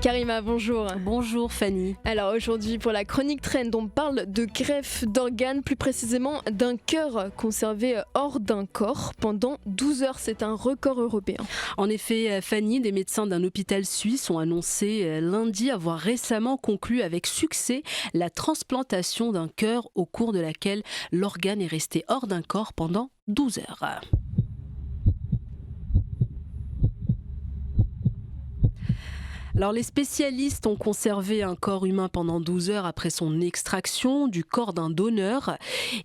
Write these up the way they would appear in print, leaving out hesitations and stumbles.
Karima, bonjour. Bonjour Fanny. Alors aujourd'hui pour la chronique Trend, on parle de greffe d'organes, plus précisément d'un cœur conservé hors d'un corps pendant 12 heures. C'est un record européen. En effet, Fanny, des médecins d'un hôpital suisse ont annoncé lundi avoir récemment conclu avec succès la transplantation d'un cœur au cours de laquelle l'organe est resté hors d'un corps pendant 12 heures. Alors les spécialistes ont conservé un corps humain pendant 12 heures après son extraction du corps d'un donneur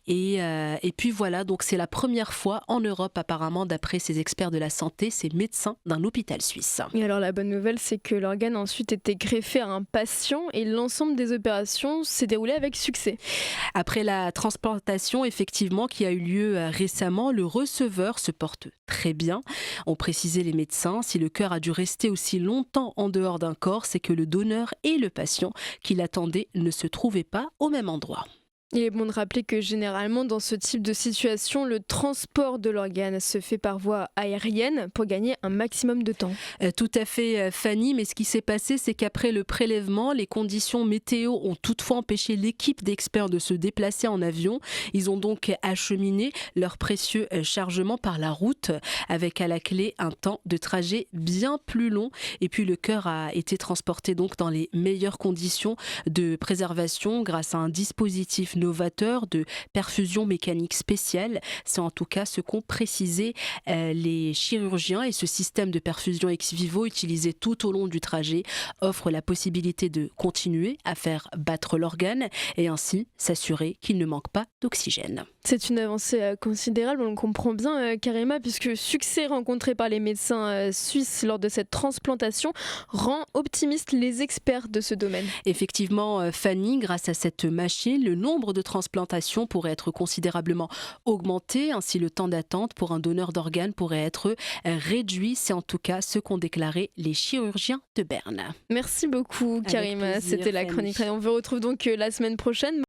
et puis voilà, donc c'est la première fois en Europe apparemment d'après ces experts de la santé, ces médecins d'un hôpital suisse. Et alors la bonne nouvelle, c'est que l'organe a ensuite été greffé à un patient et l'ensemble des opérations s'est déroulé avec succès. Après la transplantation effectivement qui a eu lieu récemment, le receveur se porte très bien, ont précisé les médecins. Si le cœur a dû rester aussi longtemps en dehors d'un corps, c'est que le donneur et le patient qui l'attendaient ne se trouvaient pas au même endroit. Il est bon de rappeler que généralement dans ce type de situation, le transport de l'organe se fait par voie aérienne pour gagner un maximum de temps. Tout à fait Fanny, mais ce qui s'est passé, c'est qu'après le prélèvement, les conditions météo ont toutefois empêché l'équipe d'experts de se déplacer en avion. Ils ont donc acheminé leur précieux chargement par la route, avec à la clé un temps de trajet bien plus long. Et puis le cœur a été transporté donc dans les meilleures conditions de préservation grâce à un dispositif novateur de perfusion mécanique spéciale. C'est en tout cas ce qu'ont précisé les chirurgiens, et ce système de perfusion ex vivo utilisé tout au long du trajet offre la possibilité de continuer à faire battre l'organe et ainsi s'assurer qu'il ne manque pas d'oxygène. C'est une avancée considérable, on le comprend bien Karima, puisque succès rencontré par les médecins suisses lors de cette transplantation rend optimistes les experts de ce domaine. Effectivement Fanny, grâce à cette machine, le nombre de transplantations pourrait être considérablement augmenté, ainsi le temps d'attente pour un donneur d'organes pourrait être réduit. C'est en tout cas ce qu'ont déclaré les chirurgiens de Berne. Merci beaucoup Karima, c'était la chronique. On vous retrouve donc la semaine prochaine.